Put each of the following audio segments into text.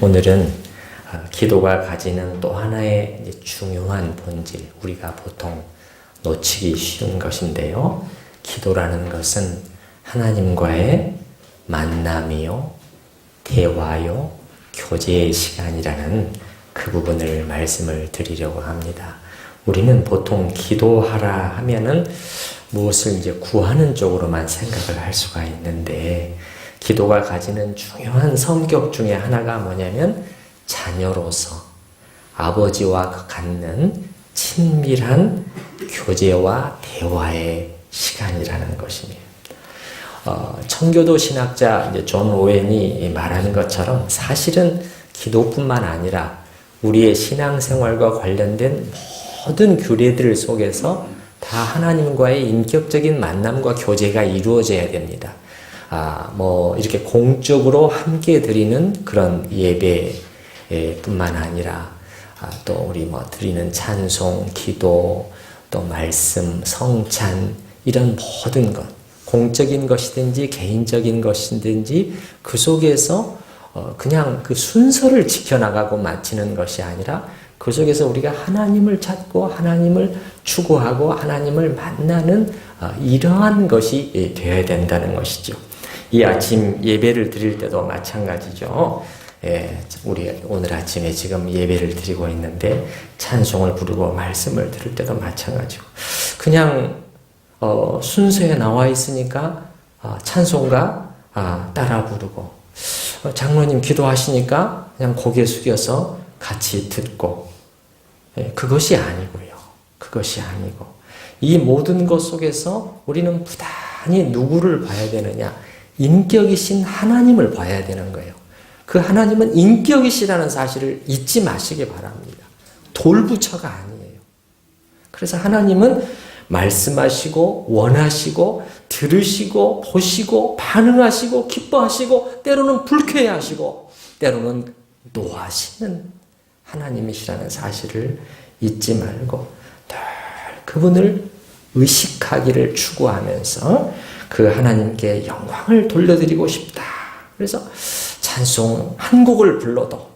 오늘은 기도가 가지는 또 하나의 중요한 본질, 우리가 보통 놓치기 쉬운 것인데요. 기도라는 것은 하나님과의 만남이요, 대화요, 교제의 시간이라는 그 부분을 말씀을 드리려고 합니다. 우리는 보통 기도하라 하면은 무엇을 이제 구하는 쪽으로만 생각을 할 수가 있는데, 기도가 가지는 중요한 성격 중에 하나가 뭐냐면 자녀로서 아버지와 갖는 친밀한 교제와 대화의 시간이라는 것입니다. 청교도 신학자 존 오웬이 말하는 것처럼 사실은 기도뿐만 아니라 우리의 신앙생활과 관련된 모든 규례들 속에서 다 하나님과의 인격적인 만남과 교제가 이루어져야 됩니다. 이렇게 공적으로 함께 드리는 그런 예배뿐만 아니라 또 우리 드리는 찬송, 기도, 또 말씀, 성찬, 이런 모든 것, 공적인 것이든지 개인적인 것이든지 그 속에서 그냥 그 순서를 지켜나가고 마치는 것이 아니라 그 속에서 우리가 하나님을 찾고 하나님을 추구하고 하나님을 만나는 이러한 것이 되어야 된다는 것이죠. 이 아침 예배를 드릴 때도 마찬가지죠. 우리 오늘 아침에 지금 예배를 드리고 있는데 찬송을 부르고 말씀을 들을 때도 마찬가지고, 그냥 순서에 나와 있으니까 찬송가 따라 부르고, 장로님 기도하시니까 그냥 고개 숙여서 같이 듣고, 그것이 아니고요. 그것이 아니고 이 모든 것 속에서 우리는 부단히 누구를 봐야 되느냐? 인격이신 하나님을 봐야 되는 거예요. 그 하나님은 인격이시라는 사실을 잊지 마시기 바랍니다. 돌부처가 아니에요. 그래서 하나님은 말씀하시고 원하시고 들으시고 보시고 반응하시고 기뻐하시고 때로는 불쾌해하시고 때로는 노하시는 하나님이시라는 사실을 잊지 말고 늘 그분을 의식하기를 추구하면서 그 하나님께 영광을 돌려드리고 싶다. 그래서 찬송 한 곡을 불러도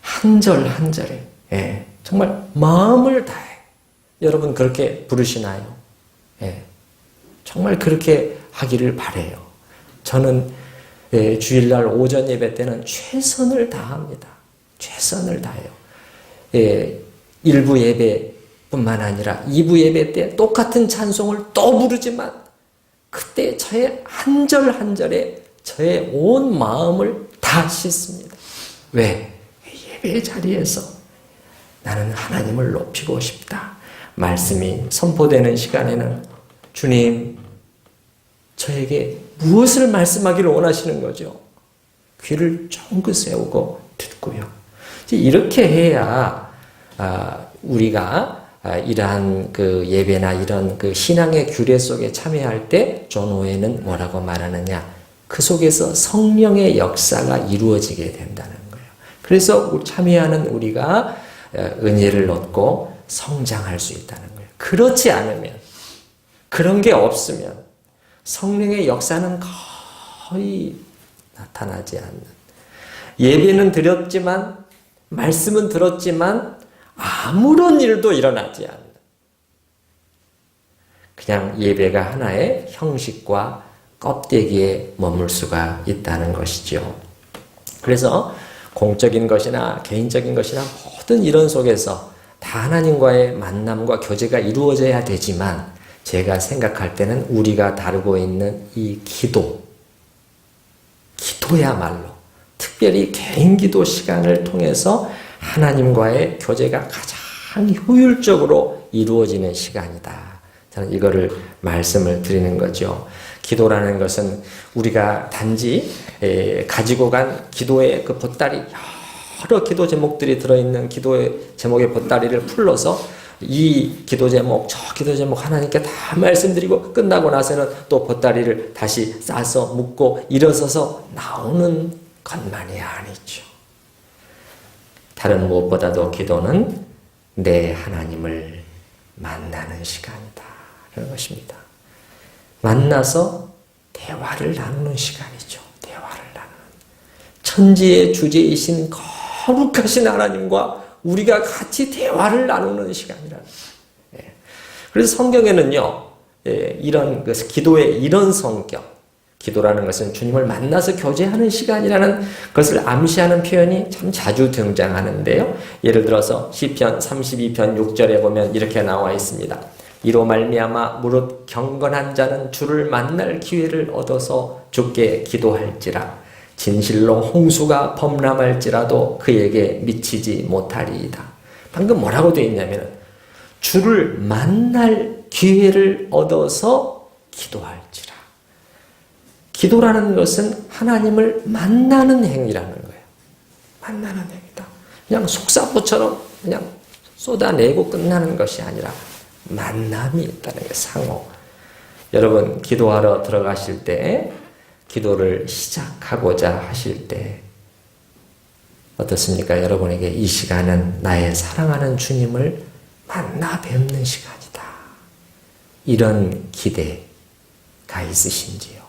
한 절 한 절에 정말 마음을 다해. 여러분 그렇게 부르시나요? 정말 그렇게 하기를 바라요. 저는 주일날 오전 예배 때는 최선을 다합니다. 최선을 다해요. 1부 예배뿐만 아니라 2부 예배 때 똑같은 찬송을 또 부르지만 그때 저의 한 절 한 절에 저의 온 마음을 다 싣습니다. 왜? 예배 자리에서 나는 하나님을 높이고 싶다. 말씀이 선포되는 시간에는 주님, 저에게 무엇을 말씀하기를 원하시는 거죠? 귀를 쫑긋 세우고 듣고요. 이렇게 해야 우리가 이러한 그 예배나 이런 그 신앙의 규례 속에 참여할 때 존 오웬은 뭐라고 말하느냐? 그 속에서 성령의 역사가 이루어지게 된다는 거예요. 그래서 참여하는 우리가 은혜를 얻고 성장할 수 있다는 거예요. 그렇지 않으면, 그런 게 없으면 성령의 역사는 거의 나타나지 않는, 예배는 드렸지만 말씀은 들었지만 아무런 일도 일어나지 않는, 그냥 예배가 하나의 형식과 껍데기에 머물 수가 있다는 것이죠. 그래서 공적인 것이나 개인적인 것이나 모든 이런 속에서 다 하나님과의 만남과 교제가 이루어져야 되지만, 제가 생각할 때는 우리가 다루고 있는 이 기도야말로 특별히 개인 기도 시간을 통해서 하나님과의 교제가 가장 효율적으로 이루어지는 시간이다. 저는 이거를 말씀을 드리는 거죠. 기도라는 것은 우리가 단지 가지고 간 기도의 그 보따리, 여러 기도 제목들이 들어있는 기도의 제목의 보따리를 풀러서 이 기도 제목, 저 기도 제목 하나님께 다 말씀드리고 끝나고 나서는 또 보따리를 다시 싸서 묶고 일어서서 나오는 것만이 아니죠. 다른 무엇보다도 기도는 내 하나님을 만나는 시간이다. 그런 것입니다. 만나서 대화를 나누는 시간이죠. 대화를 나누는. 천지의 주제이신 거룩하신 하나님과 우리가 같이 대화를 나누는 시간이라는 거예요. 그래서 성경에는요, 이런 기도의 이런 성격, 기도라는 것은 주님을 만나서 교제하는 시간이라는 것을 암시하는 표현이 참 자주 등장하는데요. 예를 들어서 시편 32편 6절에 보면 이렇게 나와 있습니다. 이로 말미암아 무릇 경건한 자는 주를 만날 기회를 얻어서 주께 기도할지라 진실로 홍수가 범람할지라도 그에게 미치지 못하리이다. 방금 뭐라고 되어 있냐면 주를 만날 기회를 얻어서 기도할지라. 기도라는 것은 하나님을 만나는 행위라는 거예요. 만나는 행위다. 그냥 속사포처럼 그냥 쏟아내고 끝나는 것이 아니라 만남이 있다는 게 상호. 여러분 기도하러 들어가실 때, 기도를 시작하고자 하실 때 어떻습니까? 여러분에게 이 시간은 나의 사랑하는 주님을 만나 뵙는 시간이다. 이런 기대가 있으신지요?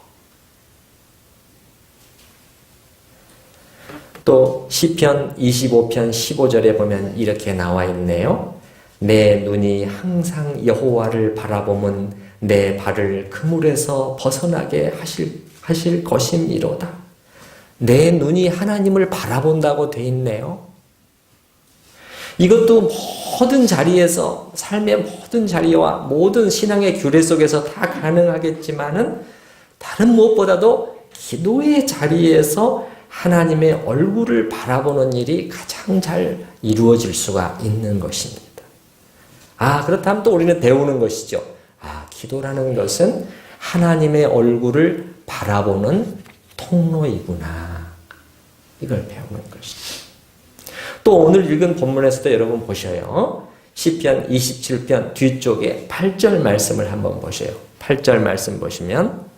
또 시편 25편 15절에 보면 이렇게 나와 있네요. 내 눈이 항상 여호와를 바라보면 내 발을 그물에서 벗어나게 하실 것임이로다. 내 눈이 하나님을 바라본다고 돼 있네요. 이것도 모든 자리에서, 삶의 모든 자리와 모든 신앙의 규례 속에서 다 가능하겠지만은 다른 무엇보다도 기도의 자리에서 하나님의 얼굴을 바라보는 일이 가장 잘 이루어질 수가 있는 것입니다. 그렇다면 또 우리는 배우는 것이죠. 기도라는 것은 하나님의 얼굴을 바라보는 통로이구나. 이걸 배우는 것이죠. 또 오늘 읽은 본문에서도 여러분 보셔요. 시편 27편 뒤쪽에 8절 말씀을 한번 보세요. 8절 말씀 보시면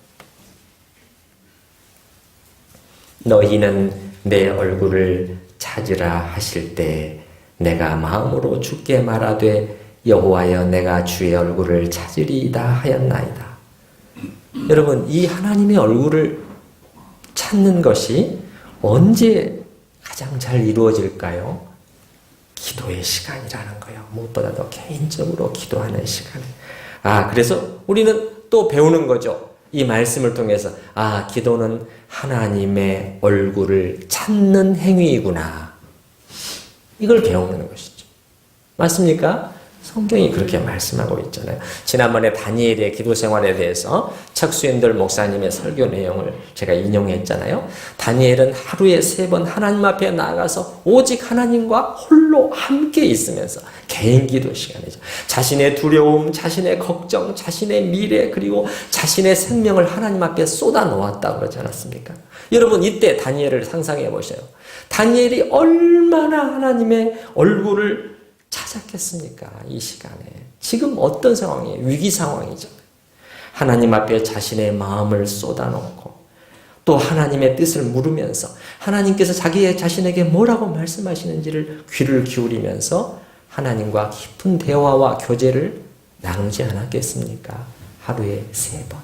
너희는 내 얼굴을 찾으라 하실 때 내가 마음으로 주께 말하되 여호와여 내가 주의 얼굴을 찾으리이다 하였나이다. 여러분 이 하나님의 얼굴을 찾는 것이 언제 가장 잘 이루어질까요? 기도의 시간이라는 거예요. 무엇보다도 개인적으로 기도하는 시간. 그래서 우리는 또 배우는 거죠. 이 말씀을 통해서 기도는 하나님의 얼굴을 찾는 행위이구나. 이걸 배우는 것이죠. 맞습니까? 성경이 그렇게 말씀하고 있잖아요. 지난번에 다니엘의 기도 생활에 대해서 척수인들 목사님의 설교 내용을 제가 인용했잖아요. 다니엘은 하루에 3번 하나님 앞에 나아가서 오직 하나님과 홀로 함께 있으면서 개인 기도 시간이죠. 자신의 두려움, 자신의 걱정, 자신의 미래 그리고 자신의 생명을 하나님 앞에 쏟아 놓았다고 그러지 않았습니까? 여러분 이때 다니엘을 상상해 보세요. 다니엘이 얼마나 하나님의 얼굴을 찾았겠습니까? 이 시간에. 지금 어떤 상황이에요? 위기 상황이죠. 하나님 앞에 자신의 마음을 쏟아놓고 또 하나님의 뜻을 물으면서 하나님께서 자신에게 뭐라고 말씀하시는지를 귀를 기울이면서 하나님과 깊은 대화와 교제를 나누지 않았겠습니까? 하루에 3번.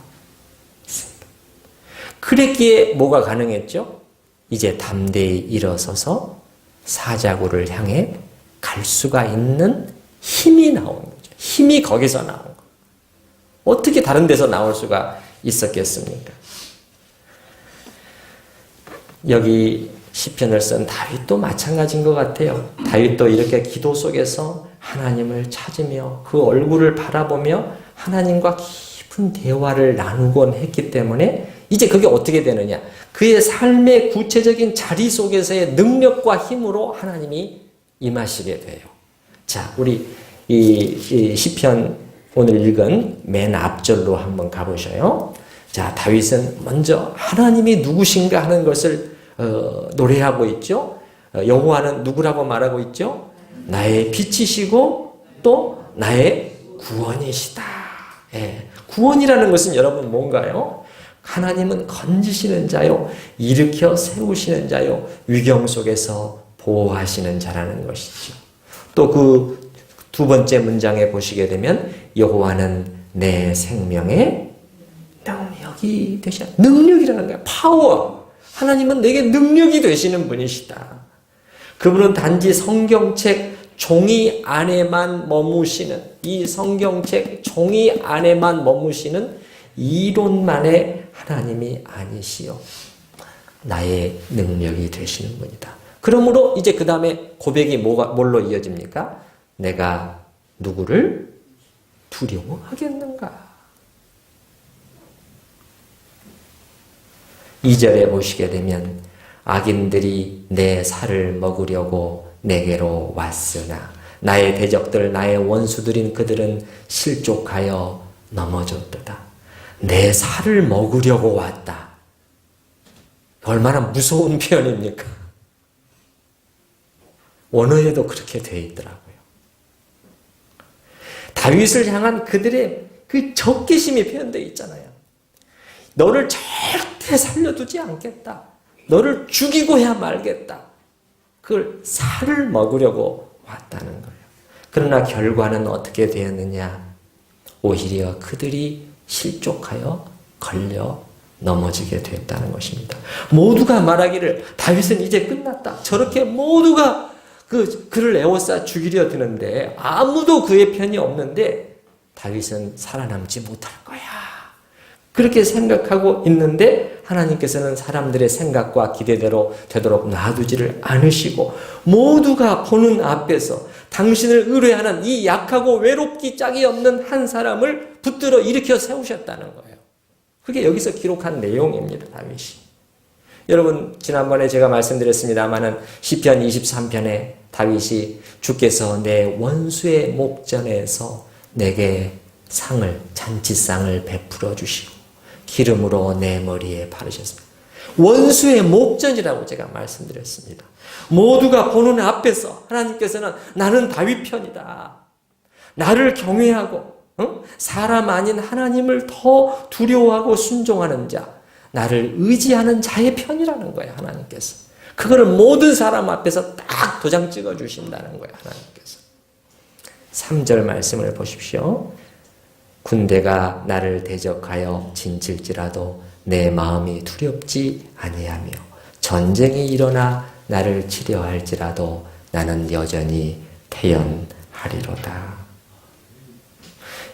그랬기에 뭐가 가능했죠? 이제 담대히 일어서서 사자굴을 향해 갈 수가 있는 힘이 나오는 거죠. 힘이 거기서 나온 거예요. 어떻게 다른 데서 나올 수가 있었겠습니까? 여기 시편을 쓴 다윗도 마찬가지인 것 같아요. 다윗도 이렇게 기도 속에서 하나님을 찾으며 그 얼굴을 바라보며 하나님과 깊은 대화를 나누곤 했기 때문에 이제 그게 어떻게 되느냐? 그의 삶의 구체적인 자리 속에서의 능력과 힘으로 하나님이 임하시게 돼요. 자, 우리 이 시편 오늘 읽은 맨 앞절로 한번 가보셔요. 자, 다윗은 먼저 하나님이 누구신가 하는 것을 노래하고 있죠. 여호와는 누구라고 말하고 있죠? 나의 빛이시고 또 나의 구원이시다. 구원이라는 것은 여러분 뭔가요? 하나님은 건지시는 자요, 일으켜 세우시는 자요, 위경 속에서 보호하시는 자라는 것이죠. 또 그 2번째 문장에 보시게 되면 여호와는 내 생명의 능력이 되시다. 능력이라는 거야. 파워. 하나님은 내게 능력이 되시는 분이시다. 그분은 단지 성경책 종이 안에만 머무시는, 이 성경책 종이 안에만 머무시는 이론만의 하나님이 아니시요, 나의 능력이 되시는 분이다. 그러므로 이제 그 다음에 고백이 뭘로 이어집니까? 내가 누구를 두려워하겠는가? 2절에 보시게 되면 악인들이 내 살을 먹으려고 내게로 왔으나 나의 대적들, 나의 원수들인 그들은 실족하여 넘어졌도다. 내 살을 먹으려고 왔다. 얼마나 무서운 표현입니까? 원어에도 그렇게 되어 있더라고요. 다윗을 향한 그들의 그 적개심이 표현되어 있잖아요. 너를 절대 살려두지 않겠다. 너를 죽이고야 말겠다. 그걸 살을 먹으려고 왔다는 거예요. 그러나 결과는 어떻게 되었느냐? 오히려 그들이 실족하여 걸려 넘어지게 되었다는 것입니다. 모두가 말하기를 다윗은 이제 끝났다. 저렇게 모두가 그를 에워싸 죽이려 드는데 아무도 그의 편이 없는데 다윗은 살아남지 못할 거야. 그렇게 생각하고 있는데 하나님께서는 사람들의 생각과 기대대로 되도록 놔두지를 않으시고 모두가 보는 앞에서 당신을 의뢰하는 이 약하고 외롭기 짝이 없는 한 사람을 붙들어 일으켜 세우셨다는 거예요. 그게 여기서 기록한 내용입니다. 다윗이. 여러분 지난번에 제가 말씀드렸습니다마는 시편 23편에 다윗이 주께서 내 원수의 목전에서 내게 잔치상을 베풀어 주시고 기름으로 내 머리에 바르셨습니다. 원수의 목전이라고 제가 말씀드렸습니다. 모두가 보는 앞에서 하나님께서는 나는 다윗 편이다. 나를 경외하고 사람 아닌 하나님을 더 두려워하고 순종하는 자, 나를 의지하는 자의 편이라는 거예요. 하나님께서. 그거를 모든 사람 앞에서 딱 도장 찍어 주신다는 거예요. 하나님께서. 3절 말씀을 보십시오. 군대가 나를 대적하여 진칠지라도 내 마음이 두렵지 아니하며 전쟁이 일어나 나를 치려할지라도 나는 여전히 태연하리로다.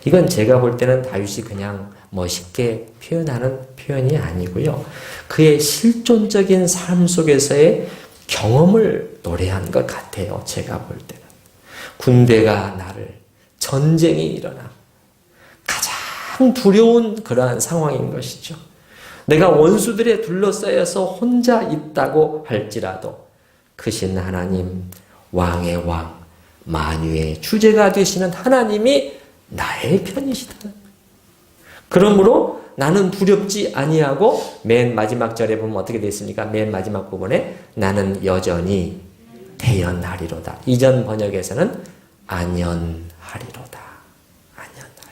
이건 제가 볼 때는 다윗이 그냥 멋있게 표현하는 표현이 아니고요. 그의 실존적인 삶 속에서의 경험을 노래한 것 같아요. 제가 볼 때는. 군대가 나를, 전쟁이 일어나 가장 두려운 그러한 상황인 것이죠. 내가 원수들에 둘러싸여서 혼자 있다고 할지라도 크신 하나님, 왕의 왕, 만유의 주제가 되시는 하나님이 나의 편이시다. 그러므로 나는 두렵지 아니하고 맨 마지막 절에 보면 어떻게 되어 있습니까? 맨 마지막 부분에 나는 여전히 태연하리로다. 이전 번역에서는 안연하리로다. 안연하리로다.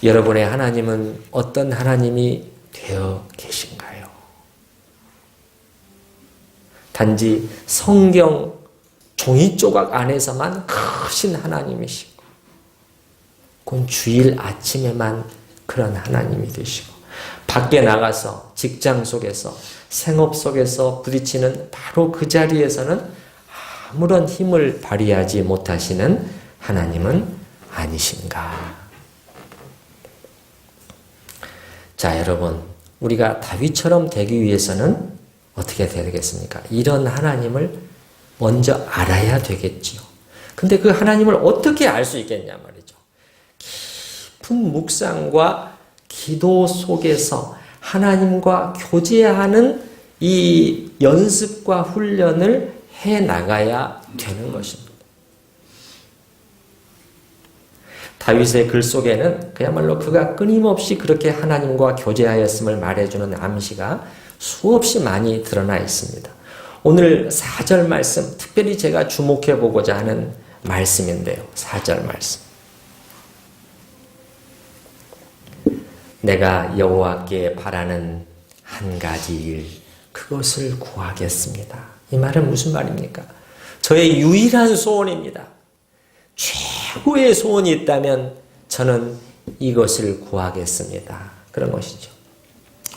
여러분의 하나님은 어떤 하나님이 되어 계신가요? 단지 성경 종이 조각 안에서만 크신 하나님이시고 그건 주일 아침에만 그런 하나님이 되시고 밖에 나가서 직장 속에서 생업 속에서 부딪히는 바로 그 자리에서는 아무런 힘을 발휘하지 못하시는 하나님은 아니신가? 자, 여러분, 우리가 다윗처럼 되기 위해서는 어떻게 해야 되겠습니까? 이런 하나님을 먼저 알아야 되겠지요. 근데 그 하나님을 어떻게 알 수 있겠냐 말이죠. 깊은 묵상과 기도 속에서 하나님과 교제하는 이 연습과 훈련을 해 나가야 되는 것입니다. 다윗의 글 속에는 그야말로 그가 끊임없이 그렇게 하나님과 교제하였음을 말해주는 암시가 수없이 많이 드러나 있습니다. 오늘 4절 말씀, 특별히 제가 주목해 보고자 하는 말씀인데요. 4절 말씀. 내가 여호와께 바라는 한 가지 일, 그것을 구하겠습니다. 이 말은 무슨 말입니까? 저의 유일한 소원입니다. 최고의 소원이 있다면 저는 이것을 구하겠습니다. 그런 것이죠.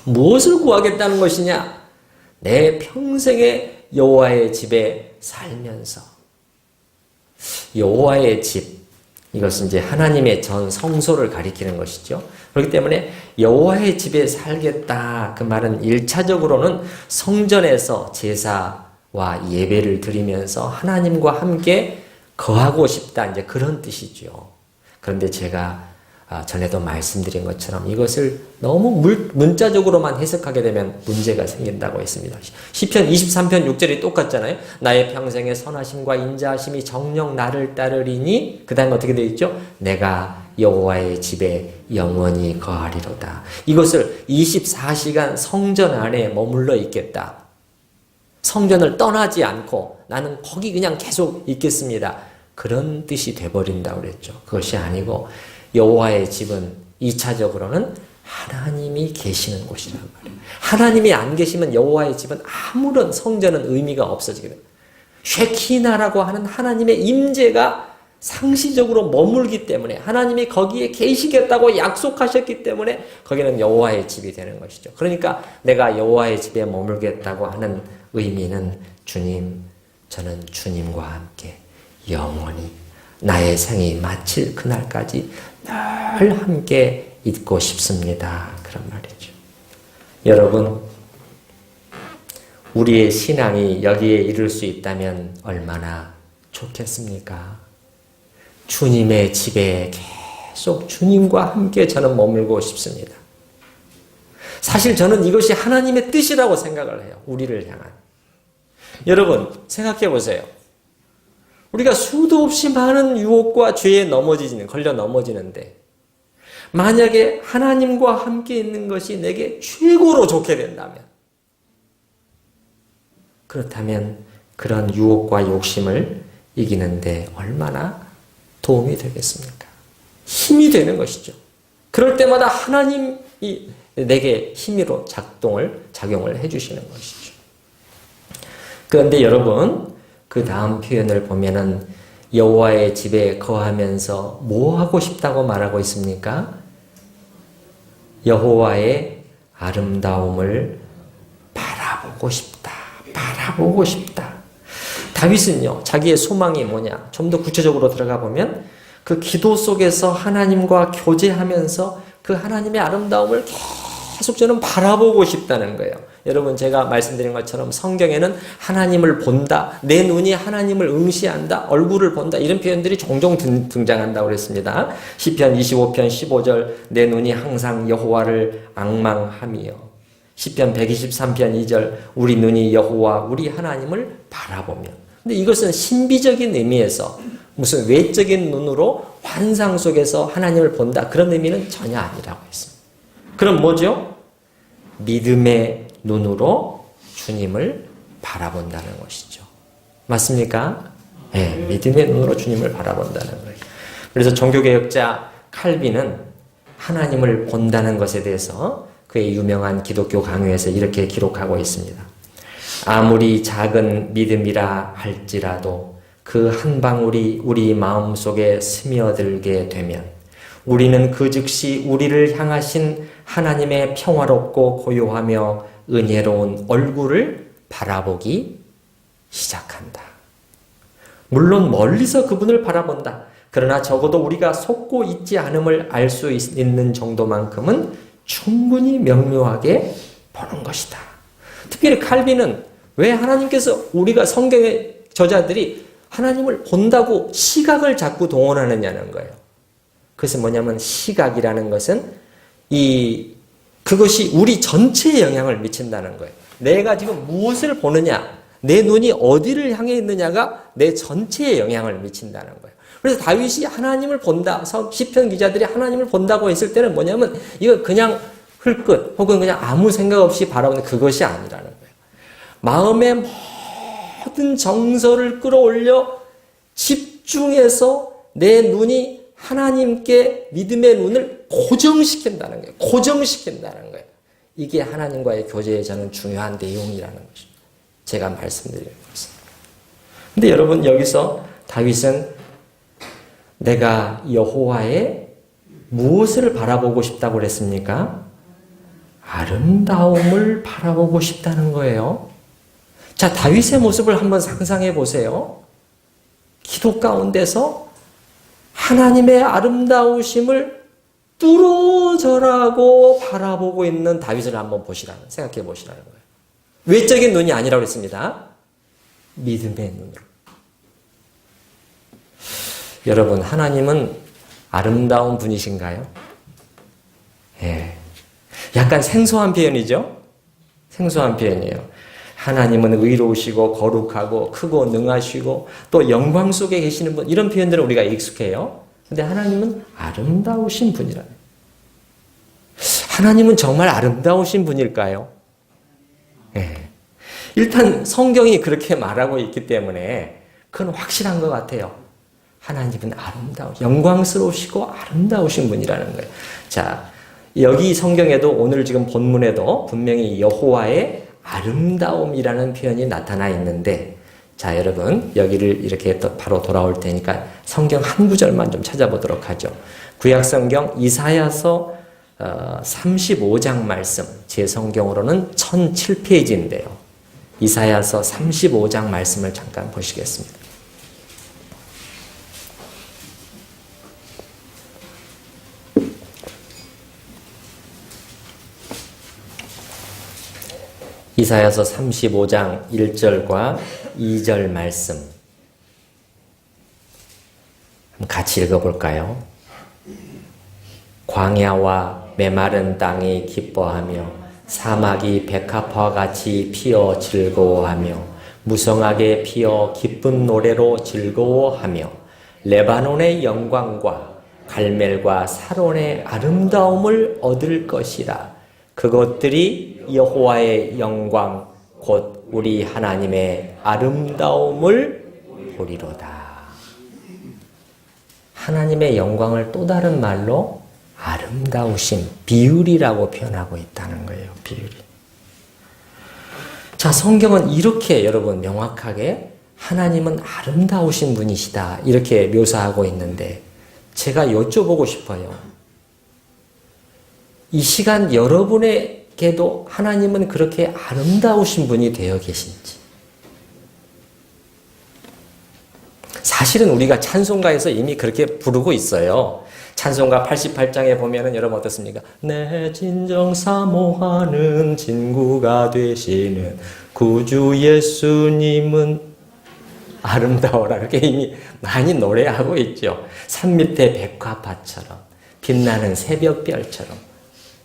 무엇을 구하겠다는 것이냐? 내 평생의 여호와의 집에 살면서 여호와의 집, 이것은 이제 하나님의 전 성소를 가리키는 것이죠. 그렇기 때문에 여호와의 집에 살겠다, 그 말은 1차적으로는 성전에서 제사와 예배를 드리면서 하나님과 함께 거하고 싶다, 이제 그런 뜻이죠. 그런데 제가 전에도 말씀드린 것처럼 이것을 너무 문자적으로만 해석하게 되면 문제가 생긴다고 했습니다. 시편 23편 6절이 똑같잖아요. 나의 평생의 선하심과 인자하심이 정녕 나를 따르리니, 그 다음에 어떻게 되어 있죠? 내가 여호와의 집에 영원히 거하리로다. 이것을 24시간 성전 안에 머물러 있겠다. 성전을 떠나지 않고 나는 거기 그냥 계속 있겠습니다. 그런 뜻이 돼버린다고 그랬죠. 그것이 아니고 여호와의 집은 2차적으로는 하나님이 계시는 곳이란 말이에요. 하나님이 안 계시면 여호와의 집은 아무런 성전은 의미가 없어지게 됩니다. 쉐키나라고 하는 하나님의 임재가 상시적으로 머물기 때문에, 하나님이 거기에 계시겠다고 약속하셨기 때문에 거기는 여호와의 집이 되는 것이죠. 그러니까 내가 여호와의 집에 머물겠다고 하는 의미는, 주님, 저는 주님과 함께 영원히 나의 생이 마칠 그날까지 늘 함께 있고 싶습니다. 그런 말이죠. 여러분, 우리의 신앙이 여기에 이룰 수 있다면 얼마나 좋겠습니까? 주님의 집에 계속 주님과 함께 저는 머물고 싶습니다. 사실 저는 이것이 하나님의 뜻이라고 생각을 해요. 우리를 향한. 여러분, 생각해 보세요. 우리가 수도 없이 많은 유혹과 죄에 걸려 넘어지는데, 만약에 하나님과 함께 있는 것이 내게 최고로 좋게 된다면, 그렇다면 그런 유혹과 욕심을 이기는데 얼마나 도움이 되겠습니까? 힘이 되는 것이죠. 그럴 때마다 하나님이 내게 힘으로 작용을 해주시는 것이죠. 그런데 여러분, 그 다음 표현을 보면은 여호와의 집에 거하면서 뭐 하고 싶다고 말하고 있습니까? 여호와의 아름다움을 바라보고 싶다. 바라보고 싶다. 다윗은요, 자기의 소망이 뭐냐? 좀 더 구체적으로 들어가 보면 그 기도 속에서 하나님과 교제하면서 그 하나님의 아름다움을 계속 저는 바라보고 싶다는 거예요. 여러분, 제가 말씀드린 것처럼 성경에는 하나님을 본다, 내 눈이 하나님을 응시한다, 얼굴을 본다, 이런 표현들이 종종 등장한다고 그랬습니다. 시편 25편 15절, 내 눈이 항상 여호와를 앙망하며, 시편 123편 2절, 우리 눈이 여호와 우리 하나님을 바라보며. 근데 이것은 신비적인 의미에서 무슨 외적인 눈으로 환상 속에서 하나님을 본다, 그런 의미는 전혀 아니라고 했습니다. 그럼 뭐죠? 믿음의 눈으로 주님을 바라본다는 것이죠. 맞습니까? 네, 믿음의 눈으로 주님을 바라본다는 거예요. 그래서 종교개혁자 칼빈은 하나님을 본다는 것에 대해서 그의 유명한 기독교 강요에서 이렇게 기록하고 있습니다. 아무리 작은 믿음이라 할지라도 그 한 방울이 우리 마음속에 스며들게 되면 우리는 그 즉시 우리를 향하신 하나님의 평화롭고 고요하며 은혜로운 얼굴을 바라보기 시작한다. 물론 멀리서 그분을 바라본다. 그러나 적어도 우리가 속고 있지 않음을 알 수 있는 정도만큼은 충분히 명료하게 보는 것이다. 특별히 칼빈은 왜 하나님께서, 우리가 성경의 저자들이 하나님을 본다고 시각을 자꾸 동원하느냐는 거예요. 그것은 뭐냐면, 시각이라는 것은 그것이 우리 전체에 영향을 미친다는 거예요. 내가 지금 무엇을 보느냐, 내 눈이 어디를 향해 있느냐가 내 전체에 영향을 미친다는 거예요. 그래서 다윗이 하나님을 본다, 시편 기자들이 하나님을 본다고 했을 때는 뭐냐면, 이거 그냥 흘끗 혹은 그냥 아무 생각 없이 바라보는 그것이 아니라는 거예요. 마음의 모든 정서를 끌어올려 집중해서 내 눈이 하나님께 믿음의 눈을 고정시킨다는 거예요. 고정시킨다는 거예요. 이게 하나님과의 교제에 저는 중요한 내용이라는 것입니다. 제가 말씀드리는 것은. 근데 여러분, 여기서 다윗은 내가 여호와의 무엇을 바라보고 싶다고 그랬습니까? 아름다움을 바라보고 싶다는 거예요. 자, 다윗의 모습을 한번 상상해 보세요. 기도 가운데서 하나님의 아름다우심을 뚫어져라고 바라보고 있는 다윗을 한번 생각해 보시라는 거예요. 외적인 눈이 아니라고 했습니다. 믿음의 눈으로. 여러분, 하나님은 아름다운 분이신가요? 예. 약간 생소한 표현이죠? 생소한 표현이에요. 하나님은 의로우시고 거룩하고 크고 능하시고 또 영광 속에 계시는 분, 이런 표현들은 우리가 익숙해요. 근데 하나님은 아름다우신 분이라는. 하나님은 정말 아름다우신 분일까요? 예. 일단 성경이 그렇게 말하고 있기 때문에 그건 확실한 것 같아요. 하나님은 영광스러우시고 아름다우신 분이라는 거예요. 자, 여기 성경에도 오늘 지금 본문에도 분명히 여호와의 아름다움이라는 표현이 나타나 있는데, 자, 여러분, 여기를 이렇게 또 바로 돌아올 테니까 성경 한 구절만 좀 찾아보도록 하죠. 구약 성경 이사야서 35장 말씀, 제 성경으로는 1007페이지인데요. 이사야서 35장 말씀을 잠깐 보시겠습니다. 이사야서 35장 1절과 2절 말씀 같이 읽어볼까요? 광야와 메마른 땅이 기뻐하며 사막이 백합화 같이 피어 즐거워하며 무성하게 피어 기쁜 노래로 즐거워하며 레바논의 영광과 갈멜과 사론의 아름다움을 얻을 것이라. 그것들이 여호와의 영광 곧 우리 하나님의 아름다움을 보리로다. 하나님의 영광을 또 다른 말로 아름다우심, 비율이라고 표현하고 있다는 거예요. 비율이. 자, 성경은 이렇게 여러분 명확하게 하나님은 아름다우신 분이시다 이렇게 묘사하고 있는데, 제가 여쭤보고 싶어요. 이 시간 여러분에게도 하나님은 그렇게 아름다우신 분이 되어 계신지. 사실은 우리가 찬송가에서 이미 그렇게 부르고 있어요. 찬송가 88장에 보면은 여러분 어떻습니까? 내 진정 사모하는 친구가 되시는 구주 예수님은 아름다워라. 이렇게 이미 많이 노래하고 있죠. 산 밑에 백화밭처럼 빛나는 새벽별처럼.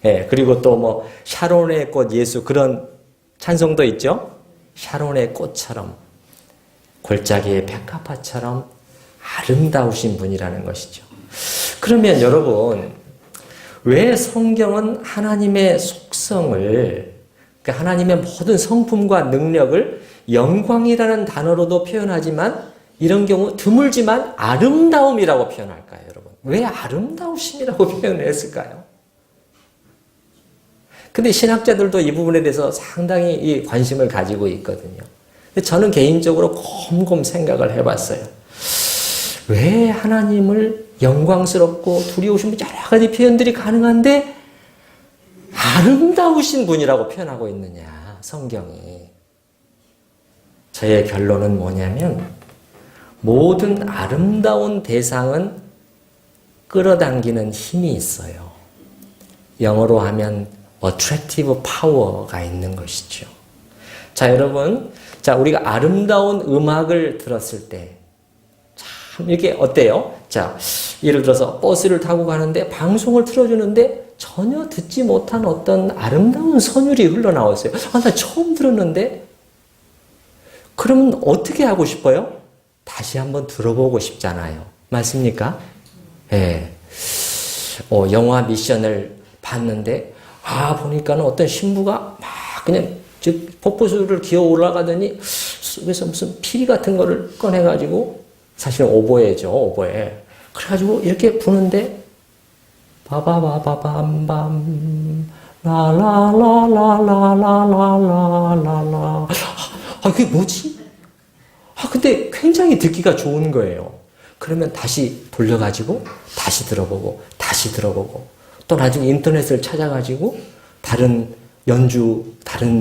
예, 그리고 또 뭐 샤론의 꽃 예수, 그런 찬송도 있죠. 샤론의 꽃처럼 골짜기의 백합화처럼 아름다우신 분이라는 것이죠. 그러면 여러분, 왜 성경은 하나님의 속성을, 그러니까 하나님의 모든 성품과 능력을 영광이라는 단어로도 표현하지만 이런 경우 드물지만 아름다움이라고 표현할까요, 여러분? 왜 아름다우심이라고 표현을 했을까요? 근데 신학자들도 이 부분에 대해서 상당히 이 관심을 가지고 있거든요. 근데 저는 개인적으로 곰곰 생각을 해봤어요. 왜 하나님을 영광스럽고 두려우신 여러 가지 표현들이 가능한데 아름다우신 분이라고 표현하고 있느냐, 성경이. 저의 결론은 뭐냐면, 모든 아름다운 대상은 끌어당기는 힘이 있어요. 영어로 하면 attractive power가 있는 것이죠. 자, 여러분, 자, 우리가 아름다운 음악을 들었을 때 참 이게 어때요? 자, 예를 들어서 버스를 타고 가는데 방송을 틀어주는데 전혀 듣지 못한 어떤 아름다운 선율이 흘러나왔어요. 아, 나 처음 들었는데? 그러면 어떻게 하고 싶어요? 다시 한번 들어보고 싶잖아요. 맞습니까? 예. 영화 미션을 봤는데, 보니까는 어떤 신부가 막 그냥 폭포수를 기어 올라가더니 속에서 무슨 피리 같은 거를 꺼내가지고, 사실은 오보에죠, 오보에. 그래가지고 이렇게 부는데, 바바바바밤밤, 라라라라라라라라라. 그게 뭐지? 근데 굉장히 듣기가 좋은 거예요. 그러면 다시 돌려가지고, 다시 들어보고, 다시 들어보고, 또 나중에 인터넷을 찾아가지고, 다른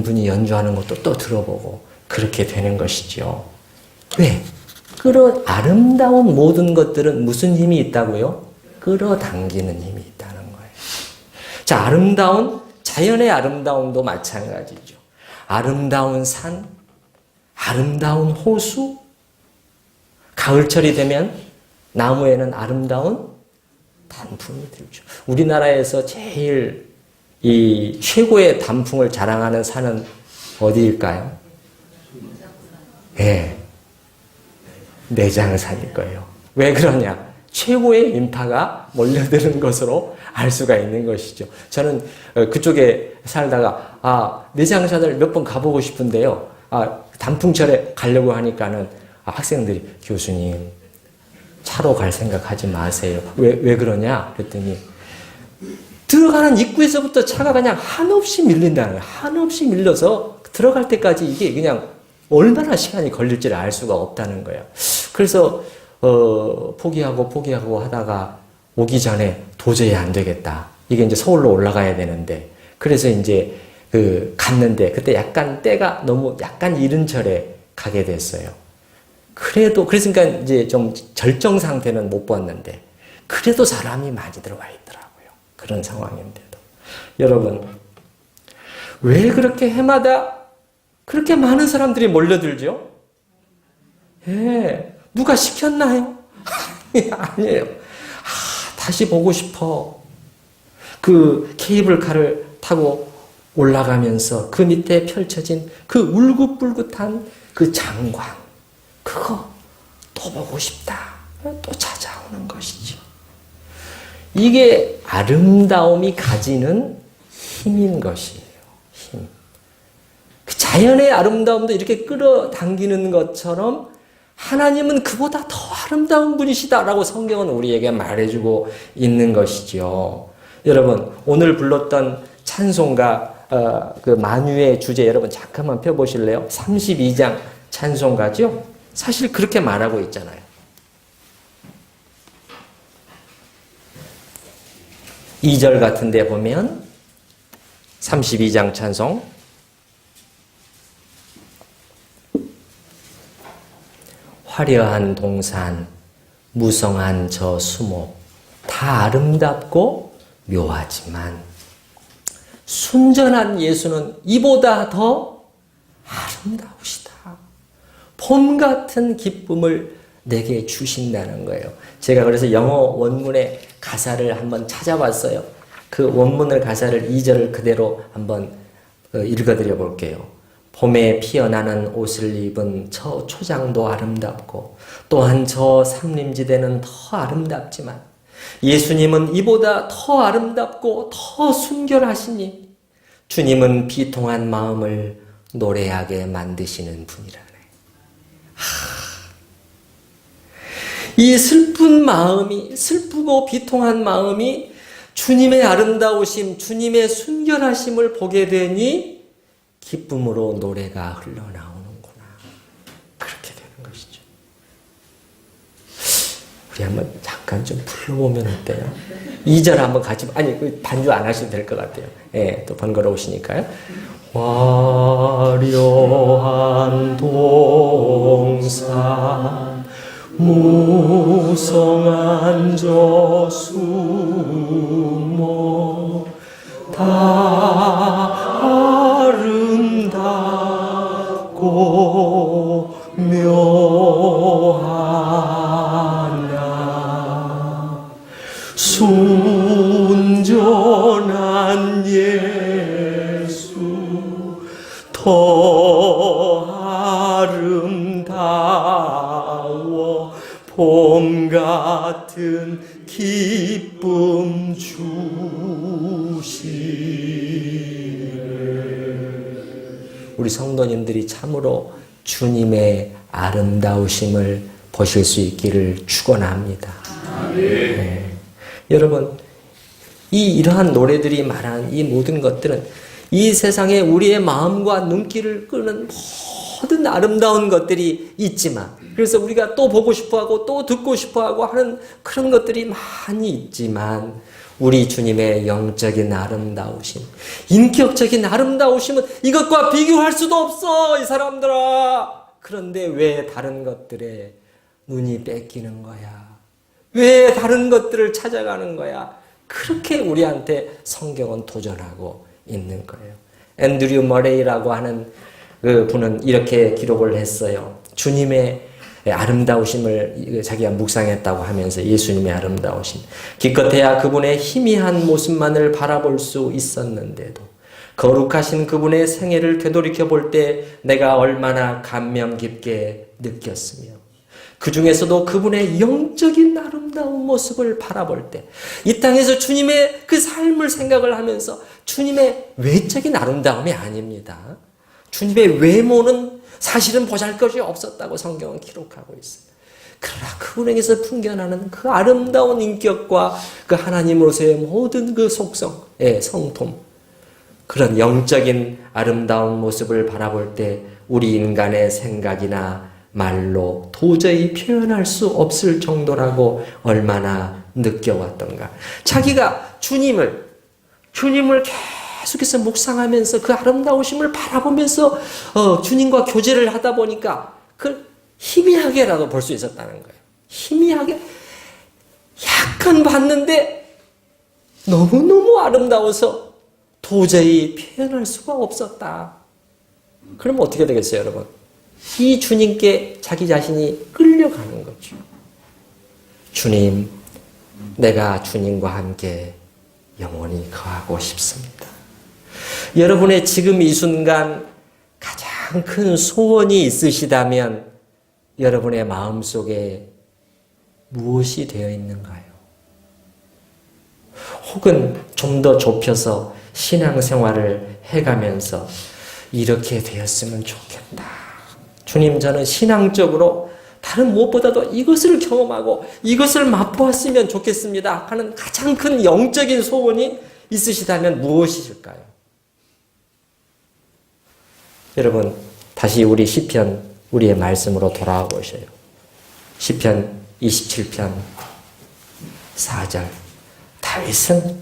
분이 연주하는 것도 또 들어보고, 그렇게 되는 것이죠. 왜? 아름다운 모든 것들은 무슨 힘이 있다고요? 끌어당기는 힘이 있다는 거예요. 자, 자연의 아름다움도 마찬가지죠. 아름다운 산, 아름다운 호수, 가을철이 되면 나무에는 아름다운 단풍이 들죠. 우리나라에서 제일 최고의 단풍을 자랑하는 산은 어디일까요? 예. 내장산일 거예요. 왜 그러냐? 최고의 인파가 몰려드는 것으로 알 수가 있는 것이죠. 저는 그쪽에 살다가 내장산을 몇 번 가보고 싶은데요. 단풍철에 가려고 하니까는 학생들이 교수님 차로 갈 생각하지 마세요. 왜 그러냐? 그랬더니 들어가는 입구에서부터 차가 그냥 한없이 밀린다는 거예요. 한없이 밀려서 들어갈 때까지 이게 그냥 얼마나 시간이 걸릴지를 알 수가 없다는 거예요. 그래서 포기하고 하다가 오기 전에 도저히 안 되겠다. 이게 이제 서울로 올라가야 되는데 그래서 이제 갔는데 그때 약간 때가 너무 약간 이른 철에 가게 됐어요. 그랬으니까 이제 좀 절정 상태는 못 봤는데 그래도 사람이 많이 들어와 있더라고요. 그런 상황인데도. 여러분, 왜 그렇게 해마다 그렇게 많은 사람들이 몰려들죠? 예, 누가 시켰나요? 아니에요. 다시 보고 싶어. 그 케이블카를 타고 올라가면서 그 밑에 펼쳐진 그 울긋불긋한 그 장관, 그거 또 보고 싶다. 또 찾아오는 것이죠. 이게 아름다움이 가지는 힘인 것이에요. 힘. 그 자연의 아름다움도 이렇게 끌어당기는 것처럼 하나님은 그보다 더 아름다운 분이시다라고 성경은 우리에게 말해주고 있는 것이죠. 여러분, 오늘 불렀던 찬송가 그 만유의 주제 여러분 잠깐만 펴보실래요? 32장 찬송가죠? 사실 그렇게 말하고 있잖아요. 이 절 같은 데 보면 32장 찬송 화려한 동산, 무성한 저 수목 다 아름답고 묘하지만 순전한 예수는 이보다 더 아름다우시다. 봄 같은 기쁨을 내게 주신다는 거예요. 제가 그래서 영어 원문의 가사를 한번 찾아봤어요. 그 원문의 가사를 2절을 그대로 한번 읽어드려 볼게요. 봄에 피어나는 옷을 입은 저 초장도 아름답고 또한 저 삼림지대는 더 아름답지만 예수님은 이보다 더 아름답고 더 순결하시니 주님은 비통한 마음을 노래하게 만드시는 분이라네. 이 슬픈 마음이, 슬프고 비통한 마음이 주님의 아름다우심, 주님의 순결하심을 보게 되니 기쁨으로 노래가 흘러나오는구나. 그렇게 되는 것이죠. 우리 한번 잠깐 좀 불러보면 어때요? 2절 한번 같이, 그 반주 안 하셔도 될 것 같아요. 예, 또 번거로우시니까요. 화려한 동산, 무성한 저 수목, 다 아름답고 묘하나 순전한 예수 더 아름다워 봄 같은 기쁨 주시네. 우리 성도님들이 참으로 주님의 아름다우심을 보실 수 있기를 축원합니다. 네. 여러분, 이러한 노래들이 말하는 이 모든 것들은 이 세상에 우리의 마음과 눈길을 끄는 모든 아름다운 것들이 있지만, 그래서 우리가 또 보고 싶어하고 또 듣고 싶어하고 하는 그런 것들이 많이 있지만, 우리 주님의 영적인 아름다우심, 인격적인 아름다우심은 이것과 비교할 수도 없어, 이 사람들아. 그런데 왜 다른 것들에 눈이 뺏기는 거야? 왜 다른 것들을 찾아가는 거야? 그렇게 우리한테 성경은 도전하고 있는 거예요. 앤드류 머레이라고 하는 그 분은 이렇게 기록을 했어요. 주님의 아름다우심을 자기가 묵상했다고 하면서 예수님의 아름다우심. 기껏해야 그분의 희미한 모습만을 바라볼 수 있었는데도 거룩하신 그분의 생애를 되돌이켜 볼 때 내가 얼마나 감명 깊게 느꼈으며 그 중에서도 그분의 영적인 아름다운 모습을 바라볼 때 이 땅에서 주님의 그 삶을 생각을 하면서 주님의 외적인 아름다움이 아닙니다. 주님의 외모는 사실은 보잘것이 없었다고 성경은 기록하고 있어요. 그러나 그분에게서 풍겨나는 그 아름다운 인격과 그 하나님으로서의 모든 그 속성, 성품, 그런 영적인 아름다운 모습을 바라볼 때 우리 인간의 생각이나 말로 도저히 표현할 수 없을 정도라고 얼마나 느껴왔던가. 자기가 주님을 계속해서 묵상하면서 그 아름다우심을 바라보면서 주님과 교제를 하다 보니까 그걸 희미하게라도 볼 수 있었다는 거예요. 희미하게 약간 봤는데 너무너무 아름다워서 도저히 표현할 수가 없었다. 그럼 어떻게 되겠어요, 여러분? 이 주님께 자기 자신이 끌려가는 거죠. 주님, 내가 주님과 함께 영원히 거하고 싶습니다. 여러분의 지금 이 순간 가장 큰 소원이 있으시다면 여러분의 마음속에 무엇이 되어 있는가요? 혹은 좀 더 좁혀서 신앙생활을 해가면서 이렇게 되었으면 좋겠다. 주님, 저는 신앙적으로 다른 무엇보다도 이것을 경험하고 이것을 맛보았으면 좋겠습니다 하는 가장 큰 영적인 소원이 있으시다면 무엇이실까요? 여러분, 다시 우리 시편, 우리의 말씀으로 돌아와 보셔요. 시편 27편 4절. 다윗은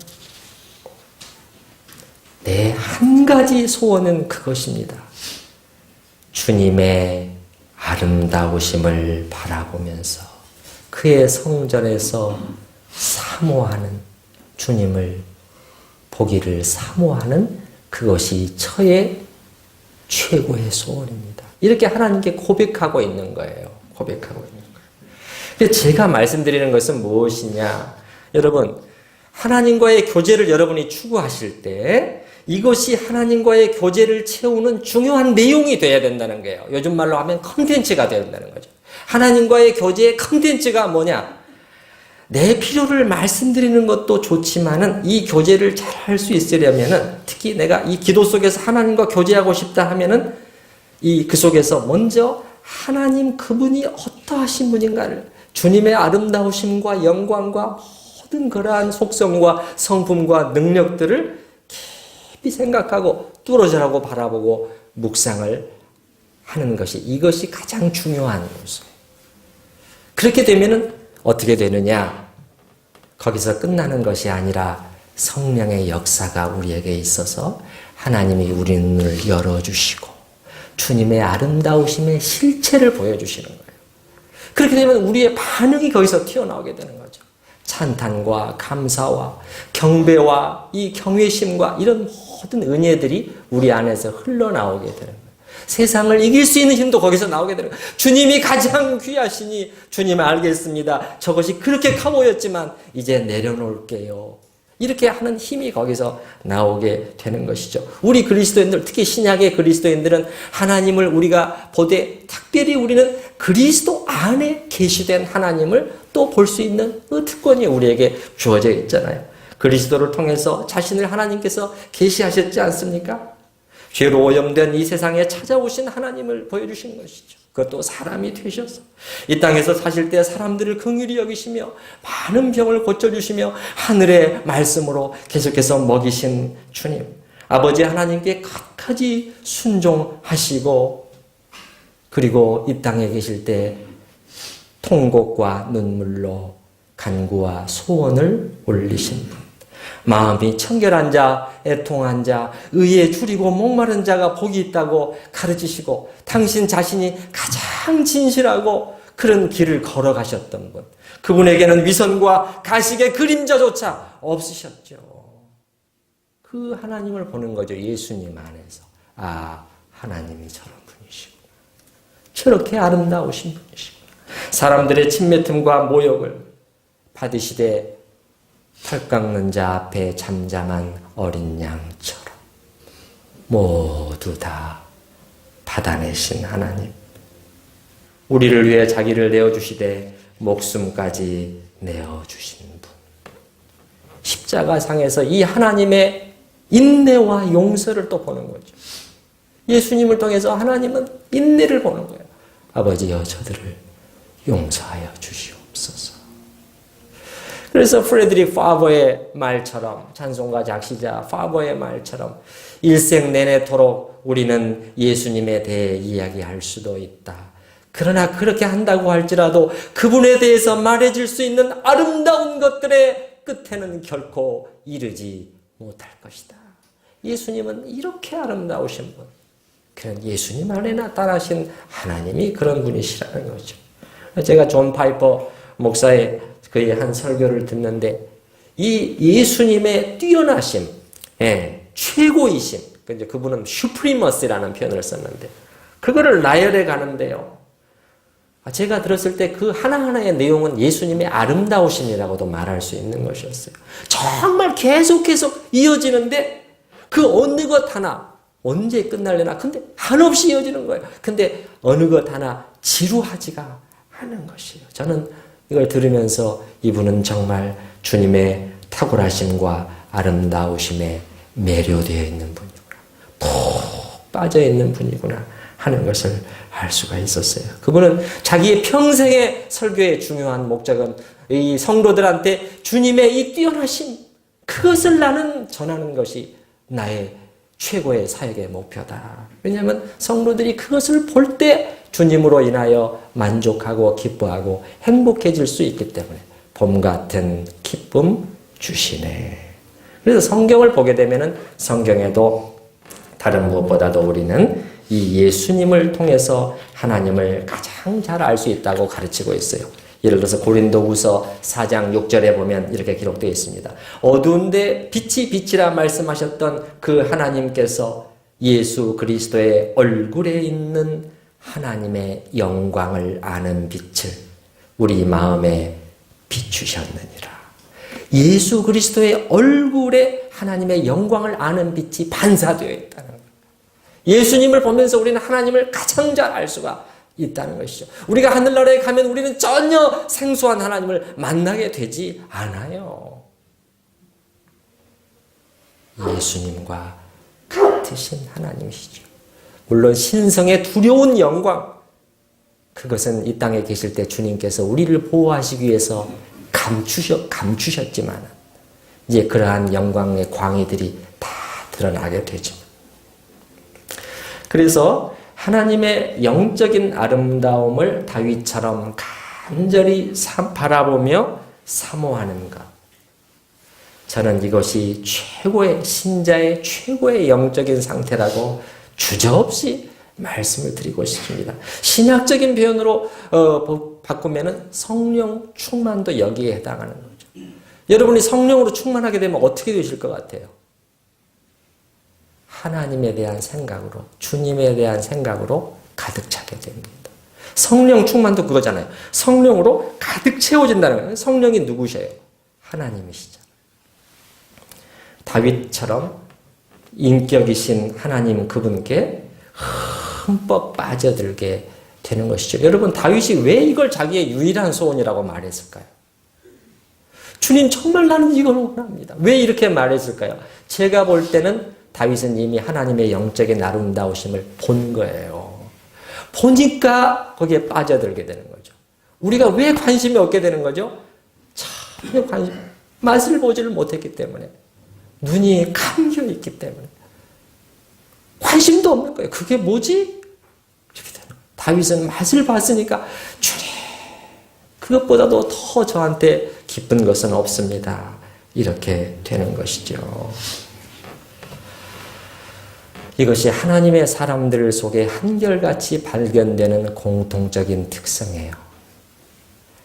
내 한 가지 소원은 그것입니다. 주님의 아름다우심을 바라보면서 그의 성전에서 사모하는, 주님을 보기를 사모하는 그것이 저의 최고의 소원입니다. 이렇게 하나님께 고백하고 있는 거예요. 고백하고 있는 거예요. 제가 말씀드리는 것은 무엇이냐? 여러분, 하나님과의 교제를 여러분이 추구하실 때 이것이 하나님과의 교제를 채우는 중요한 내용이 되어야 된다는 거예요. 요즘 말로 하면 컨텐츠가 되어야 된다는 거죠. 하나님과의 교제의 컨텐츠가 뭐냐? 내 필요를 말씀드리는 것도 좋지만은 이 교제를 잘 할 수 있으려면은, 특히 내가 이 기도 속에서 하나님과 교제하고 싶다 하면은 그 속에서 먼저 하나님 그분이 어떠하신 분인가를, 주님의 아름다우심과 영광과 모든 그러한 속성과 성품과 능력들을 깊이 생각하고 뚫어져라고 바라보고 묵상을 하는 것이, 이것이 가장 중요한 요소예요. 그렇게 되면은 어떻게 되느냐? 거기서 끝나는 것이 아니라 성령의 역사가 우리에게 있어서 하나님이 우리 눈을 열어주시고 주님의 아름다우심의 실체를 보여주시는 거예요. 그렇게 되면 우리의 반응이 거기서 튀어나오게 되는 거죠. 찬탄과 감사와 경배와 이 경외심과 이런 모든 은혜들이 우리 안에서 흘러나오게 되는 거예요. 세상을 이길 수 있는 힘도 거기서 나오게 되는 거예요. 주님이 가장 귀하시니 주님 알겠습니다. 저것이 그렇게 커보였지만 이제 내려놓을게요. 이렇게 하는 힘이 거기서 나오게 되는 것이죠. 우리 그리스도인들, 특히 신약의 그리스도인들은 하나님을 우리가 보되 특별히 우리는 그리스도 안에 계시된 하나님을 또 볼 수 있는 그 특권이 우리에게 주어져 있잖아요. 그리스도를 통해서 자신을 하나님께서 계시하셨지 않습니까? 죄로 오염된 이 세상에 찾아오신 하나님을 보여주신 것이죠. 그것도 사람이 되셔서 이 땅에서 사실 때 사람들을 긍휼히 여기시며 많은 병을 고쳐주시며 하늘의 말씀으로 계속해서 먹이신 주님, 아버지 하나님께 끝까지 순종하시고, 그리고 이 땅에 계실 때 통곡과 눈물로 간구와 소원을 올리신 분, 마음이 청결한 자, 애통한 자, 의에 줄이고 목마른 자가 복이 있다고 가르치시고 당신 자신이 가장 진실하고 그런 길을 걸어가셨던 분. 그분에게는 위선과 가식의 그림자조차 없으셨죠. 그 하나님을 보는 거죠. 예수님 안에서. 아, 하나님이 저런 분이시고 저렇게 아름다우신 분이시고 사람들의 침뱉음과 모욕을 받으시되 털 깎는 자 앞에 잠잠한 어린 양처럼 모두 다 받아내신 하나님. 우리를 위해 자기를 내어주시되 목숨까지 내어주신 분. 십자가상에서 이 하나님의 인내와 용서를 또 보는 거죠. 예수님을 통해서 하나님은 인내를 보는 거예요. 아버지여 저들을 용서하여 주시옵소서. 그래서 프레드릭 파버의 말처럼 찬송가 작시자 파버의 말처럼 일생 내내토록 우리는 예수님에 대해 이야기할 수도 있다. 그러나 그렇게 한다고 할지라도 그분에 대해서 말해줄 수 있는 아름다운 것들의 끝에는 결코 이르지 못할 것이다. 예수님은 이렇게 아름다우신 분. 그런 예수님 안에 나타나신 하나님이 그런 분이시라는 거죠. 제가 존 파이퍼 목사의 그의 한 설교를 듣는데 이 예수님의 뛰어나심, 최고이심, 그분은 슈프리머스라는 표현을 썼는데 그거를 나열해 가는데요. 제가 들었을 때 그 하나하나의 내용은 예수님의 아름다우심이라고도 말할 수 있는 것이었어요. 정말 계속 이어지는데 그 어느 것 하나 언제 끝날려나 근데 한없이 이어지는 거예요. 근데 어느 것 하나 지루하지가 않은 것이에요. 저는 이걸 들으면서 이분은 정말 주님의 탁월하심과 아름다우심에 매료되어 있는 분이구나. 푹 빠져있는 분이구나 하는 것을 알 수가 있었어요. 그분은 자기의 평생의 설교의 중요한 목적은 이 성도들한테 주님의 이 뛰어나심, 그것을 나는 전하는 것이 나의 최고의 사역의 목표다. 왜냐하면 성도들이 그것을 볼 때 주님으로 인하여 만족하고 기뻐하고 행복해질 수 있기 때문에 봄 같은 기쁨 주시네. 그래서 성경을 보게 되면은 성경에도 다른 무엇보다도 우리는 이 예수님을 통해서 하나님을 가장 잘 알 수 있다고 가르치고 있어요. 예를 들어서 고린도후서 4장 6절에 보면 이렇게 기록되어 있습니다. 어두운데 빛이 빛이라 말씀하셨던 그 하나님께서 예수 그리스도의 얼굴에 있는 하나님의 영광을 아는 빛을 우리 마음에 비추셨느니라. 예수 그리스도의 얼굴에 하나님의 영광을 아는 빛이 반사되어 있다는 거예요. 예수님을 보면서 우리는 하나님을 가장 잘 알 수가 있다는 것이죠. 우리가 하늘나라에 가면 우리는 전혀 생소한 하나님을 만나게 되지 않아요. 예수님과 같으신 하나님이시죠. 물론 신성의 두려운 영광, 그것은 이 땅에 계실 때 주님께서 우리를 보호하시기 위해서 감추셨지만 이제 그러한 영광의 광의들이 다 드러나게 되죠. 그래서 하나님의 영적인 아름다움을 다윗처럼 간절히 바라보며 사모하는 것. 저는 이것이 최고의 신자의 최고의 영적인 상태라고 주저없이 말씀을 드리고 싶습니다. 신약적인 표현으로 바꾸면은 성령 충만도 여기에 해당하는 거죠. 여러분이 성령으로 충만하게 되면 어떻게 되실 것 같아요? 하나님에 대한 생각으로, 주님에 대한 생각으로 가득 차게 됩니다. 성령 충만도 그거잖아요. 성령으로 가득 채워진다는 거예요. 성령이 누구셔요? 하나님이시잖아요. 다윗처럼 인격이신 하나님 그분께 흠뻑 빠져들게 되는 것이죠. 여러분, 다윗이 왜 이걸 자기의 유일한 소원이라고 말했을까요? 주님, 정말 나는 이걸 원합니다. 왜 이렇게 말했을까요? 제가 볼 때는 다윗은 이미 하나님의 영적인 아름다우심을 본 거예요. 보니까 거기에 빠져들게 되는 거죠. 우리가 왜 관심이 없게 되는 거죠? 전혀 맛을 보지를 못했기 때문에, 눈이 감겨 있기 때문에 관심도 없는 거예요. 그게 뭐지? 이렇게 되는 거예요. 다윗은 맛을 봤으니까 주님, 그것보다도 더 저한테 기쁜 것은 없습니다. 이렇게 되는 것이죠. 이것이 하나님의 사람들 속에 한결같이 발견되는 공통적인 특성이에요.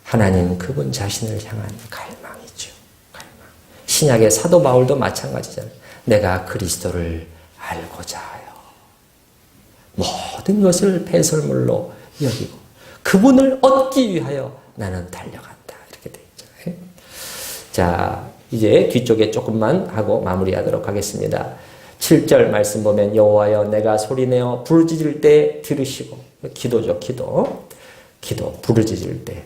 하나님 그분 자신을 향한 갈망이죠. 갈망. 신약의 사도 바울도 마찬가지잖아요. 내가 그리스도를 알고자 하여 모든 것을 배설물로 여기고 그분을 얻기 위하여 나는 달려간다. 이렇게 되어 있잖아요. 자, 이제 뒤쪽에 조금만 하고 마무리하도록 하겠습니다. 7절 말씀 보면 여호와여 내가 소리내어 부르짖을 때 들으시고, 기도죠. 기도 부르짖을 때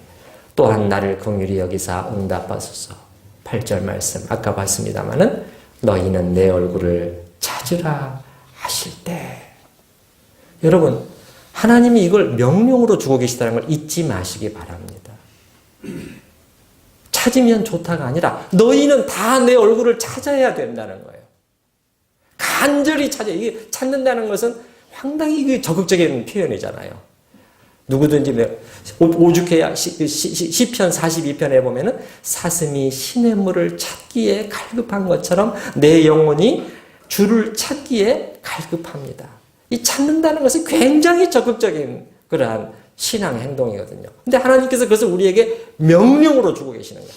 또한 나를 긍휼히 여기사 응답하소서. 8절 말씀 아까 봤습니다마는 너희는 내 얼굴을 찾으라 하실 때, 여러분 하나님이 이걸 명령으로 주고 계시다는 걸 잊지 마시기 바랍니다. 찾으면 좋다가 아니라 너희는 다 내 얼굴을 찾아야 된다는 거예요. 간절히 찾아. 이게 찾는다는 것은 상당히 적극적인 표현이잖아요. 누구든지 오죽해야 시편 42편에 보면은 사슴이 시냇물을 찾기에 갈급한 것처럼 내 영혼이 주를 찾기에 갈급합니다. 이 찾는다는 것은 굉장히 적극적인 그러한 신앙 행동이거든요. 근데 하나님께서 그것을 우리에게 명령으로 주고 계시는 거예요.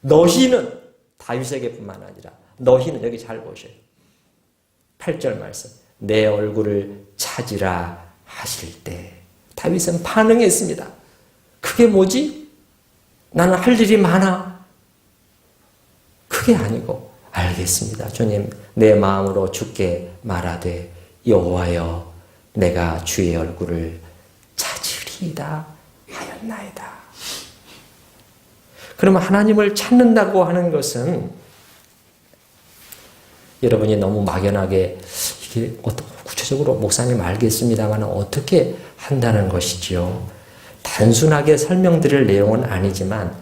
너희는, 다윗에게뿐만 아니라 너희는, 여기 잘 보셔요. 8절 말씀 내 얼굴을 찾으라 하실 때 다윗은 반응했습니다. 그게 뭐지? 나는 할 일이 많아. 그게 아니고 알겠습니다. 주님 내 마음으로 주께 말하되 여호와여 내가 주의 얼굴을 찾으리이다 하였나이다. 그러면 하나님을 찾는다고 하는 것은 여러분이 너무 막연하게 이게 구체적으로 목사님 알겠습니다만 어떻게 한다는 것이지요. 단순하게 설명드릴 내용은 아니지만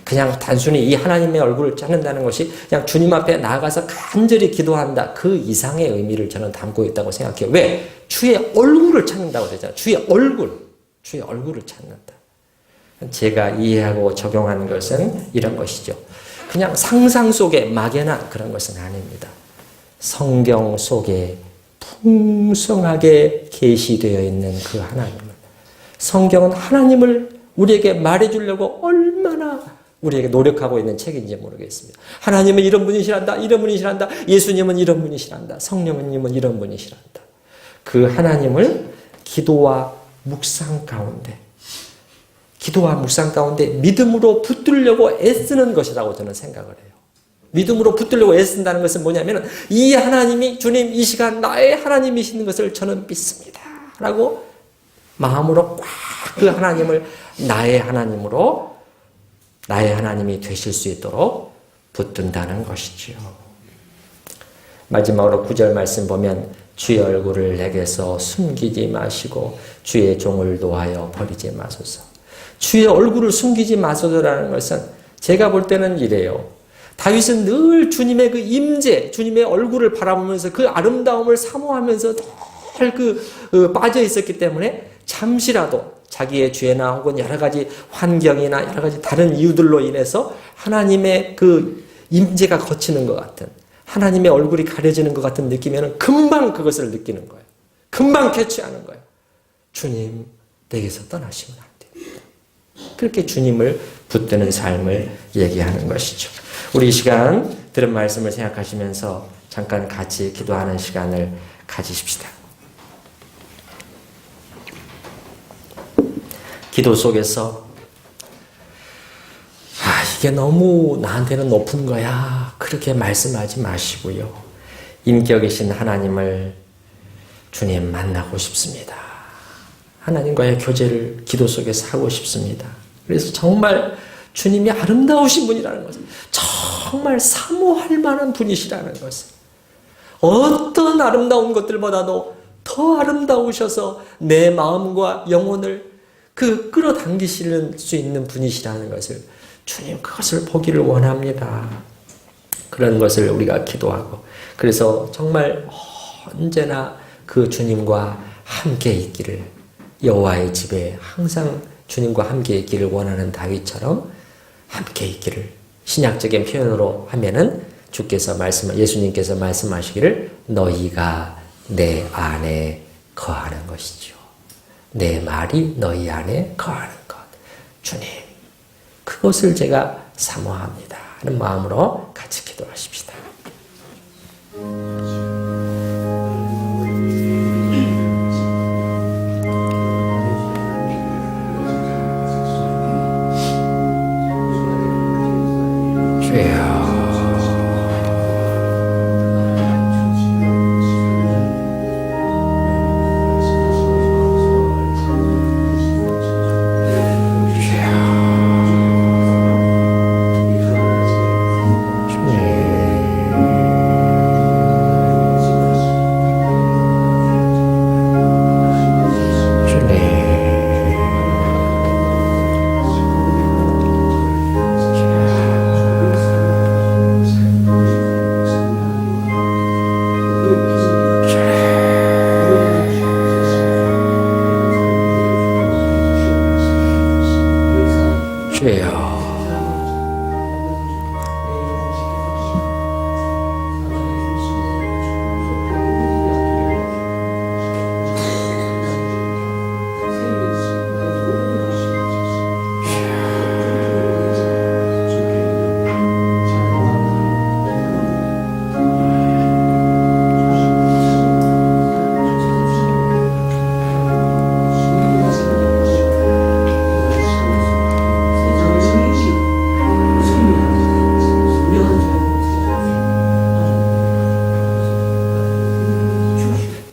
그냥 단순히 이 하나님의 얼굴을 찾는다는 것이 그냥 주님 앞에 나아가서 간절히 기도한다. 그 이상의 의미를 저는 담고 있다고 생각해요. 왜? 주의 얼굴을 찾는다고 되잖아요. 주의 얼굴을 찾는다. 제가 이해하고 적용하는 것은 이런 것이죠. 그냥 상상 속에 막연한 그런 것은 아닙니다. 성경 속에 풍성하게 계시되어 있는 그 하나님을, 성경은 하나님을 우리에게 말해주려고 얼마나 우리에게 노력하고 있는 책인지 모르겠습니다. 하나님은 이런 분이시란다, 이런 분이시란다, 예수님은 이런 분이시란다, 성령님은 이런 분이시란다. 그 하나님을 기도와 묵상 가운데 믿음으로 붙들려고 애쓰는 것이라고 저는 생각을 해요. 믿음으로 붙들려고 애쓴다는 것은 뭐냐면 이 하나님이 주님 이 시간 나의 하나님이신 것을 저는 믿습니다 라고 마음으로 꽉 그 하나님을 나의 하나님이 되실 수 있도록 붙든다는 것이지요. 마지막으로 9절 말씀 보면 주의 얼굴을 내게서 숨기지 마시고 주의 종을 노하여 버리지 마소서. 주의 얼굴을 숨기지 마소서라는 것은 제가 볼 때는 이래요. 다윗은 늘 주님의 그 임재, 주님의 얼굴을 바라보면서 그 아름다움을 사모하면서 늘 빠져 있었기 때문에 잠시라도 자기의 죄나 혹은 여러 가지 환경이나 여러 가지 다른 이유들로 인해서 하나님의 그 임재가 거치는 것 같은, 하나님의 얼굴이 가려지는 것 같은 느끼면 금방 그것을 느끼는 거예요. 금방 캐치하는 거예요. 주님, 내게서 떠나시면 안 됩니다. 그렇게 주님을 붙드는 삶을 얘기하는 것이죠. 우리 이 시간 들은 말씀을 생각하시면서 잠깐 같이 기도하는 시간을 가지십시다. 기도 속에서 이게 너무 나한테는 높은 거야 그렇게 말씀하지 마시고요. 인격이신 하나님을 주님 만나고 싶습니다. 하나님과의 교제를 기도 속에서 하고 싶습니다. 그래서 정말 주님이 아름다우신 분이라는 것을, 정말 사모할 만한 분이시라는 것을, 어떤 아름다운 것들보다도 더 아름다우셔서 내 마음과 영혼을 끌어당기실 수 있는 분이시라는 것을, 주님 그것을 보기를 원합니다. 그런 것을 우리가 기도하고, 그래서 정말 언제나 그 주님과 함께 있기를, 여호와의 집에 항상 주님과 함께 있기를 원하는 다윗처럼 함께 있기를 신약적인 표현으로 하면은 예수님께서 말씀하시기를 너희가 내 안에 거하는 것이죠. 내 말이 너희 안에 거하는 것. 주님, 그것을 제가 사모합니다 하는 마음으로 같이 기도하십시다.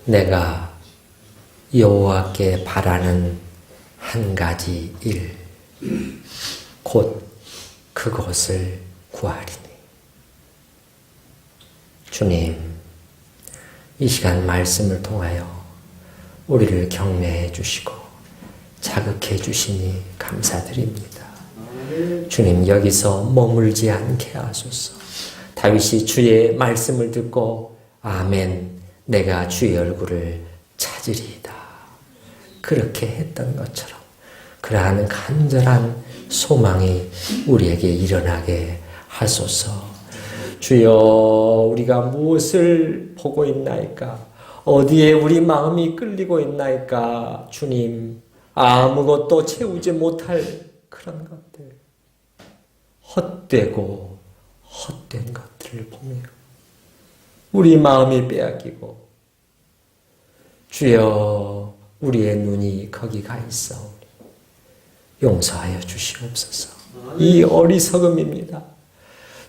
내가 여호와께 바라는 한 가지 일, 곧 그것을 구하리니. 주님, 이 시간 말씀을 통하여 우리를 격려해 주시고 자극해 주시니 감사드립니다. 주님, 여기서 머물지 않게 하소서. 다윗이 주의 말씀을 듣고 아멘, 내가 주의 얼굴을 찾으리이다, 그렇게 했던 것처럼 그러한 간절한 소망이 우리에게 일어나게 하소서. 주여, 우리가 무엇을 보고 있나이까? 어디에 우리 마음이 끌리고 있나이까? 주님, 아무것도 채우지 못할 그런 것들, 헛되고 헛된 것들을 보며 우리 마음이 빼앗기고, 주여, 우리의 눈이 거기 가 있사오니 용서하여 주시옵소서. 이 어리석음입니다.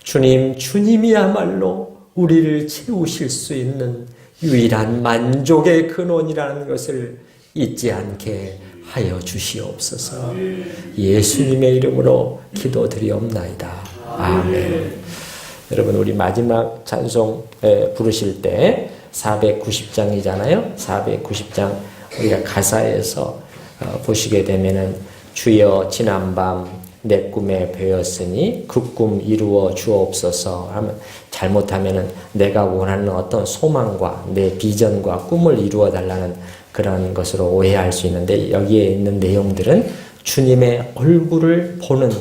주님, 주님이야말로 우리를 채우실 수 있는 유일한 만족의 근원이라는 것을 잊지 않게 하여 주시옵소서. 예수님의 이름으로 기도드리옵나이다. 아멘. 여러분, 우리 마지막 찬송 부르실 때 490장이잖아요. 490장 우리가 가사에서 보시게 되면은 주여 지난밤 내 꿈에 배웠으니 그 꿈 이루어 주옵소서 하면, 잘못하면은 내가 원하는 어떤 소망과 내 비전과 꿈을 이루어 달라는 그런 것으로 오해할 수 있는데, 여기에 있는 내용들은 주님의 얼굴을 보는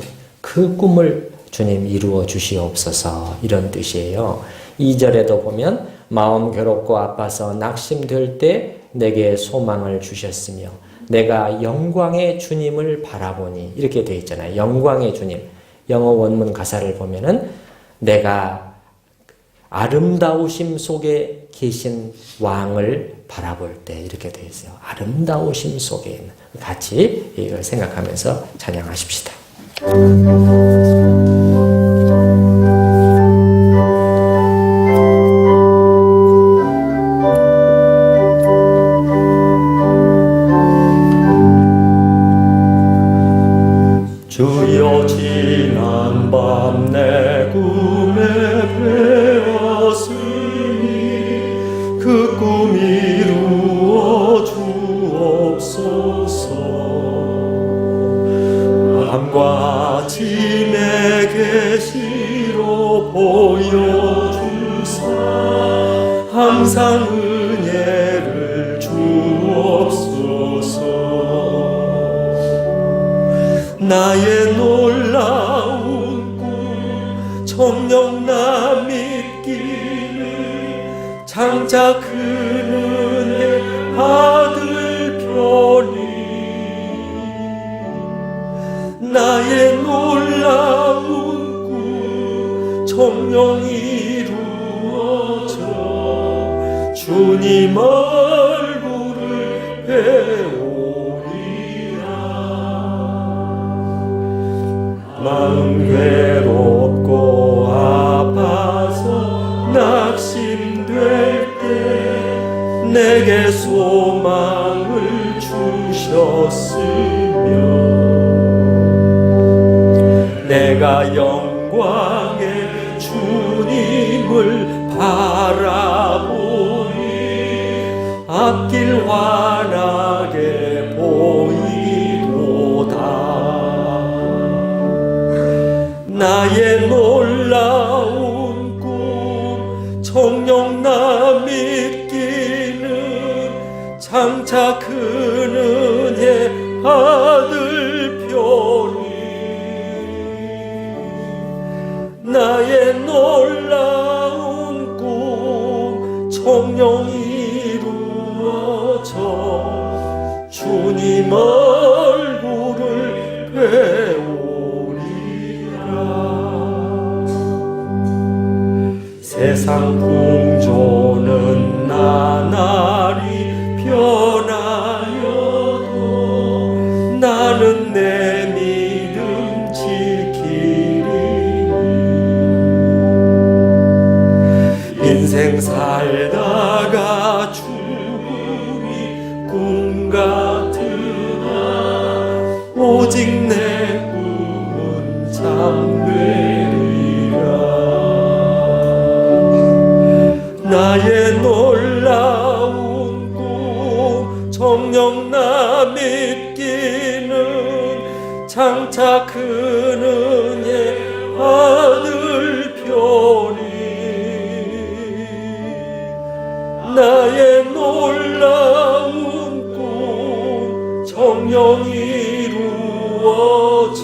그 꿈을 주님 이루어 주시옵소서, 이런 뜻이에요. 2절에도 보면 마음 괴롭고 아파서 낙심될 때 내게 소망을 주셨으며 내가 영광의 주님을 바라보니, 이렇게 되어 있잖아요. 영광의 주님. 영어 원문 가사를 보면은 내가 아름다우심 속에 계신 왕을 바라볼 때, 이렇게 되어 있어요. 아름다우심 속에 있는. 같이 이걸 생각하면서 찬양하십시다. 주여 지난밤 내 꿈에 배웠으니 그 꿈 이루어 주옵소서. 밤과 아침에 계시로 보여주사 항상 은혜를 주옵소서. 나의 놀라운 꿈 정령나 믿기는 장차 그는 아들 편이 나의 놀라운 꿈 정령 이루어져 주님 얼굴을 배우리라. 마음 괴롭고 아파서 낙심될 때 내게 소망을 주셨으며 내가 영광의 주님을 바라보니 앞길 환하게 보이도다. 나의 놀라운 꿈 정령나 믿기는 장차 큰 은혜 아들 편이 나의 놀라운 꿈 정령 이루어져 주님 얼굴을 배우리라. 세상 풍조는 나날이 변하여도 나는 내 믿음 지키리니 인생 살다가 죽음이 꿈 같으나 오직 내 꿈은 참되리라. 나의 놀라운 꿈 정령나 믿기는 장차 큰 은혜 아들 편이 나의 놀라운 꿈 정령 이루어져